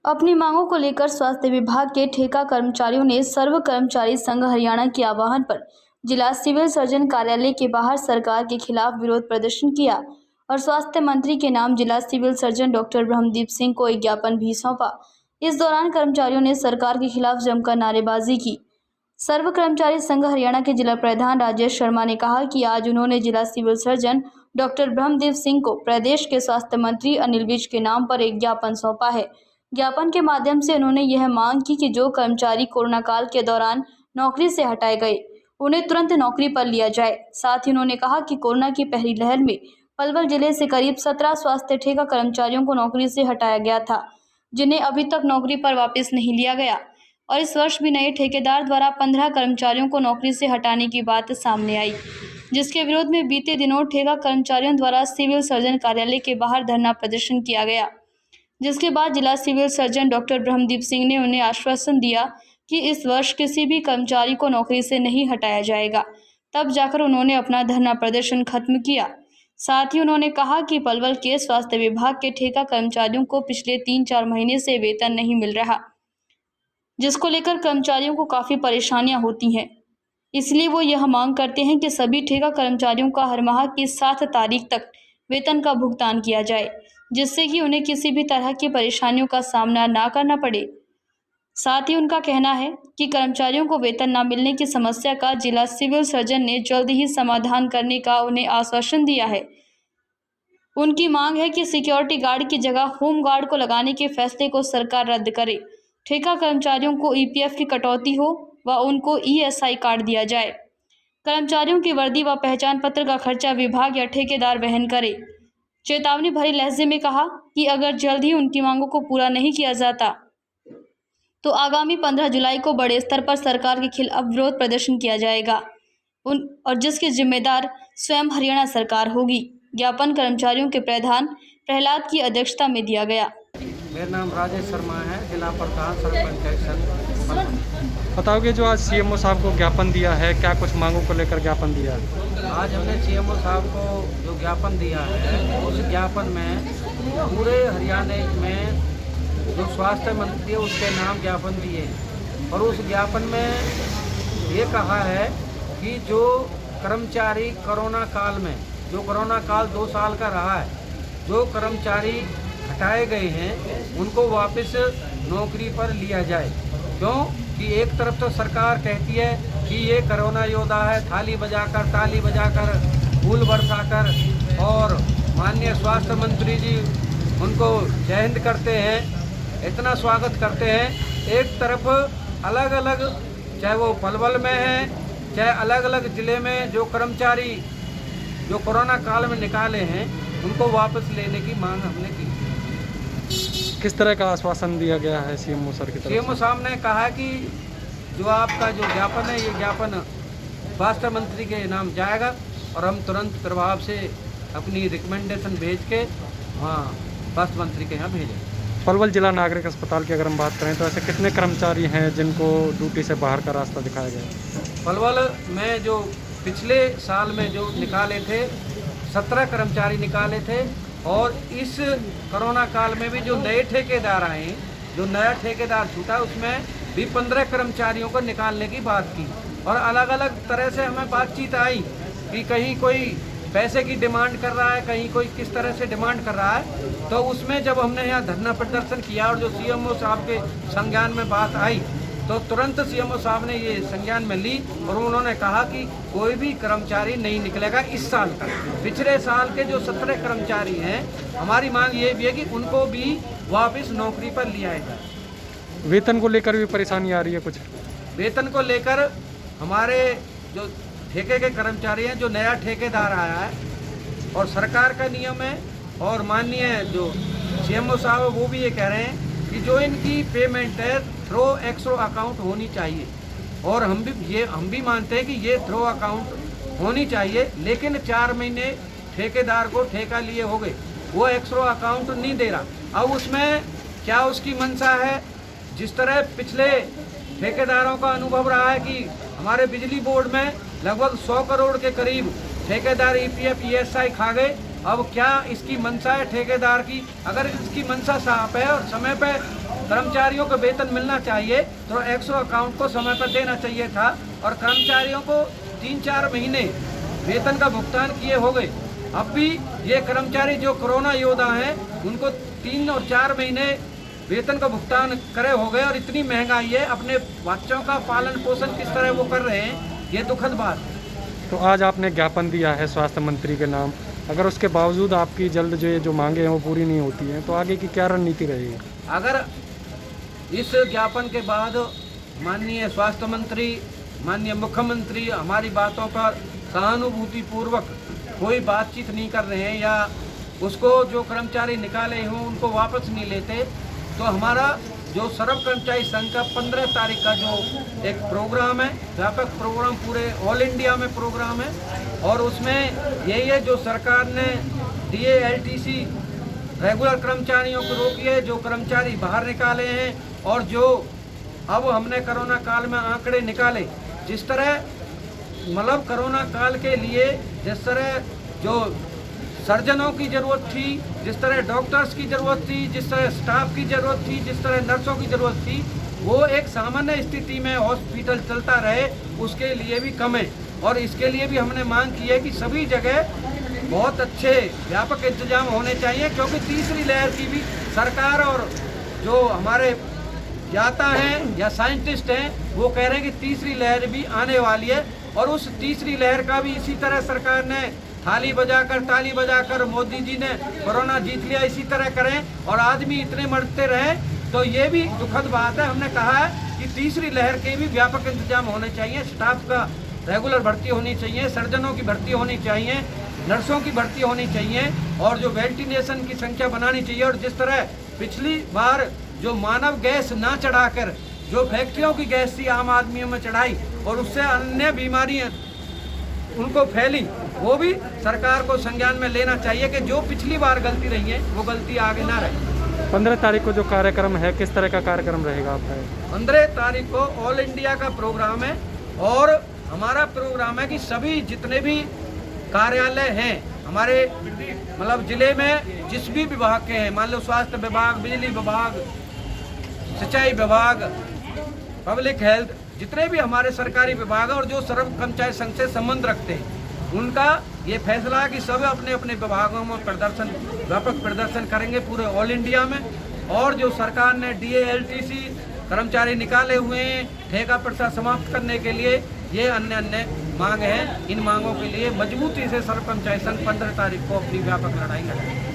अपनी मांगों को लेकर स्वास्थ्य विभाग के ठेका कर्मचारियों ने सर्व कर्मचारी संघ हरियाणा के आह्वान पर जिला सिविल सर्जन कार्यालय के बाहर सरकार के खिलाफ विरोध प्रदर्शन किया और स्वास्थ्य मंत्री के नाम जिला civil surgeon doctor Brahmdeep Singh को एक ज्ञापन भी सौंपा। इस दौरान कर्मचारियों ने सरकार के खिलाफ जमकर नारेबाजी की। सर्व कर्मचारी संघ हरियाणा के जिला प्रधान राजेश शर्मा ने कहा कि आज उन्होंने जिला civil surgeon doctor Brahmdeep Singh को प्रदेश के स्वास्थ्य मंत्री अनिल विज के नाम पर एक ज्ञापन सौंपा है। ज्ञापन के माध्यम से उन्होंने यह मांग की कि जो कर्मचारी कोरोना काल के दौरान नौकरी से हटाए गए उन्हें तुरंत नौकरी पर लिया जाए। साथ ही उन्होंने कहा कि कोरोना की पहली लहर में पलवल जिले से करीब 17 स्वास्थ्य ठेका कर्मचारियों को नौकरी से हटाया गया था, जिन्हें अभी तक नौकरी पर वापस नहीं लिया गया और इस वर्ष भी नए ठेकेदार द्वारा 15 कर्मचारियों को नौकरी से हटाने की बात सामने आई, जिसके विरोध में बीते दिनों ठेका कर्मचारियों द्वारा सिविल सर्जन कार्यालय के बाहर धरना प्रदर्शन किया गया, जिसके बाद जिला civil surgeon doctor Brahmdeep Singh ने उन्हें आश्वासन दिया कि इस वर्ष किसी भी कर्मचारी को नौकरी से नहीं हटाया जाएगा। तब जाकर उन्होंने अपना धरना प्रदर्शन खत्म किया। साथ ही उन्होंने कहा कि पलवल के स्वास्थ्य विभाग के ठेका कर्मचारियों को पिछले 3-4 महीने से वेतन नहीं मिल रहा, जिसको लेकर कर्मचारियों को काफ़ी परेशानियां होती हैं। इसलिए वो यह मांग करते हैं कि सभी ठेका कर्मचारियों का हर माह की 7 तारीख तक वेतन का भुगतान किया जाए, जिससे कि उन्हें किसी भी तरह की परेशानियों का सामना ना करना पड़े। साथ ही उनका कहना है कि कर्मचारियों को वेतन न मिलने की समस्या का जिला सिविल सर्जन ने जल्द ही समाधान करने का उन्हें आश्वासन दिया है। उनकी मांग है कि सिक्योरिटी गार्ड की जगह होम गार्ड को लगाने के फैसले को सरकार रद्द करे, ठेका कर्मचारियों को ईपीएफ की कटौती हो व उनको ईएसआई कार्ड दिया जाए, कर्मचारियों की वर्दी व पहचान पत्र का खर्चा विभाग या ठेकेदार वहन करे। चेतावनी भरे लहजे में कहा कि अगर जल्द ही उनकी मांगों को पूरा नहीं किया जाता तो आगामी 15 जुलाई को बड़े स्तर पर सरकार के खिलाफ विरोध प्रदर्शन किया जाएगा और जिसके जिम्मेदार स्वयं हरियाणा सरकार होगी। ज्ञापन कर्मचारियों के प्रधान प्रहलाद की अध्यक्षता में दिया गया। मेरा नाम राजेश शर्मा है, जिला प्रधान सरपंच। बताओगे जो आज सीएमओ साहब को ज्ञापन दिया है, क्या कुछ मांगों को लेकर ज्ञापन दिया है? आज हमने सीएमओ साहब को जो ज्ञापन दिया है, उस ज्ञापन में पूरे हरियाणा में जो स्वास्थ्य मंत्री है उसके नाम ज्ञापन दिए और उस ज्ञापन में ये कहा है कि जो कर्मचारी कोरोना काल में, जो कोरोना काल 2 साल का रहा है, जो कर्मचारी हटाए गए हैं उनको वापस नौकरी पर लिया जाए। क्यों कि एक तरफ तो सरकार कहती है कि ये कोरोना योद्धा है, थाली बजाकर ताली बजाकर फूल बरसाकर, और माननीय स्वास्थ्य मंत्री जी उनको जय हिंद करते हैं, इतना स्वागत करते हैं। एक तरफ अलग अलग, चाहे वो पलवल में है, चाहे अलग अलग ज़िले में जो कर्मचारी जो कोरोना काल में निकाले हैं उनको वापस लेने की मांग हमने की। किस तरह का आश्वासन दिया गया है सीएमओ सर की तरफ से? सीएमओ साहब ने कहा कि जो आपका जो ज्ञापन है, ये ज्ञापन स्वास्थ्य मंत्री के नाम जाएगा और हम तुरंत प्रभाव से अपनी रिकमेंडेशन भेज के वहाँ स्वास्थ्य मंत्री के यहाँ भेजेंगे। पलवल जिला नागरिक अस्पताल की अगर हम बात करें तो ऐसे कितने कर्मचारी हैं जिनको ड्यूटी से बाहर का रास्ता दिखाया गया? पलवल में जो पिछले साल में जो निकाले थे 17 कर्मचारी निकाले थे, और इस कोरोना काल में भी जो नए ठेकेदार आए, जो नया ठेकेदार छूटा, उसमें भी 15 कर्मचारियों को निकालने की बात की। और अलग अलग तरह से हमें बातचीत आई कि कहीं कोई पैसे की डिमांड कर रहा है, कहीं कोई किस तरह से डिमांड कर रहा है। तो उसमें जब हमने यहाँ धरना प्रदर्शन किया और जो सीएमओ साहब के संज्ञान में बात आई तो तुरंत सीएमओ साहब ने ये संज्ञान में ली और उन्होंने कहा कि कोई भी कर्मचारी नहीं निकलेगा इस साल का। पिछले साल के जो 17 कर्मचारी हैं, हमारी मांग ये भी है कि उनको भी वापस नौकरी पर लिया जाए। वेतन को लेकर भी परेशानी आ रही है कुछ? वेतन को लेकर हमारे जो ठेके के कर्मचारी हैं, जो नया ठेकेदार आया है और सरकार का नियम है, और माननीय जो सीएमओ साहब है वो भी ये कह रहे हैं कि जो इनकी पेमेंट है थ्रो एक्सरो अकाउंट होनी चाहिए, और हम भी मानते हैं कि ये थ्रो अकाउंट होनी चाहिए। लेकिन 4 महीने ठेकेदार को ठेका लिए हो गए, वो एक्सरो अकाउंट नहीं दे रहा। अब उसमें क्या उसकी मंशा है? जिस तरह पिछले ठेकेदारों का अनुभव रहा है कि हमारे बिजली बोर्ड में लगभग 100 करोड़ के करीब ठेकेदार ईपीएफ ईएसआई खा गए, अब क्या इसकी मंशा है ठेकेदार की? अगर इसकी मंशा साफ है और समय पे कर्मचारियों को वेतन मिलना चाहिए तो 100 अकाउंट को समय पर देना चाहिए था और कर्मचारियों को 3-4 महीने वेतन का भुगतान किए हो गए। अब भी ये कर्मचारी जो कोरोना योद्धा हैं उनको 3 और 4 महीने वेतन का भुगतान करे हो गए और इतनी महंगाई है, अपने बच्चों का पालन पोषण किस तरह वो कर रहे हैं, ये दुखद बात है। तो आज आपने ज्ञापन दिया है स्वास्थ्य मंत्री के नाम, अगर उसके बावजूद आपकी जल्द जो ये जो मांगे हैं वो पूरी नहीं होती हैं तो आगे की क्या रणनीति रहेगी? अगर इस ज्ञापन के बाद माननीय स्वास्थ्य मंत्री, माननीय मुख्यमंत्री हमारी बातों पर सहानुभूतिपूर्वक कोई बातचीत नहीं कर रहे हैं या उसको जो कर्मचारी निकाले हों उनको वापस नहीं लेते, तो हमारा जो सर्व कर्मचारी संघ का 15 तारीख का जो एक प्रोग्राम है, व्यापक प्रोग्राम पूरे ऑल इंडिया में प्रोग्राम है और उसमें यही है जो सरकार ने DA LTC रेगुलर कर्मचारियों को रोकी है, जो कर्मचारी बाहर निकाले हैं और जो अब हमने कोरोना काल में आंकड़े निकाले, जिस तरह मतलब कोरोना काल के लिए जिस तरह जो सर्जनों की ज़रूरत थी, जिस तरह डॉक्टर्स की ज़रूरत थी, जिस तरह स्टाफ की ज़रूरत थी, जिस तरह नर्सों की ज़रूरत थी, वो एक सामान्य स्थिति में हॉस्पिटल चलता रहे उसके लिए भी कम है। और इसके लिए भी हमने मांग की है कि सभी जगह बहुत अच्छे व्यापक इंतजाम होने चाहिए, क्योंकि तीसरी लहर की भी सरकार और जो हमारे ज्ञाता हैं या साइंटिस्ट हैं वो कह रहे हैं कि तीसरी लहर भी आने वाली है और उस तीसरी लहर का भी इसी तरह सरकार ने ताली बजाकर मोदी जी ने कोरोना जीत लिया, इसी तरह करें और आदमी इतने मरते रहे तो ये भी दुखद बात है। हमने कहा है कि तीसरी लहर के भी व्यापक इंतजाम होने चाहिए, स्टाफ का रेगुलर भर्ती होनी चाहिए, सर्जनों की भर्ती होनी चाहिए, नर्सों की भर्ती होनी चाहिए और जो वेंटिलेशन की संख्या बनानी चाहिए। और जिस तरह पिछली बार जो मानव गैस ना चढ़ाकर जो फैक्ट्रियों की गैस थी आम आदमियों में चढ़ाई और उससे अन्य बीमारियां उनको फैली, वो भी सरकार को संज्ञान में लेना चाहिए कि जो पिछली बार गलती रही है वो गलती आगे ना रहे। 15 तारीख को जो कार्यक्रम है किस तरह का कार्यक्रम रहेगा आपका? 15 तारीख को ऑल इंडिया का प्रोग्राम है और हमारा प्रोग्राम है कि सभी जितने भी कार्यालय हैं हमारे मतलब जिले में जिस भी विभाग के हैं, मान लो स्वास्थ्य विभाग, बिजली विभाग, सिंचाई विभाग, पब्लिक हेल्थ, जितने भी हमारे सरकारी विभाग हैं और जो सर्व कर्मचारी संघ से संबंध रखते हैं, उनका ये फैसला है कि सब अपने अपने विभागों में व्यापक प्रदर्शन करेंगे पूरे ऑल इंडिया में। और जो सरकार ने DA LTC कर्मचारी निकाले हुए हैं ठेका प्रथा समाप्त करने के लिए, ये अन्य मांग हैं, इन मांगों के लिए मजबूती से सर्व कर्मचारी संघ 15 तारीख को अपनी व्यापक लड़ाई लड़ेंगे।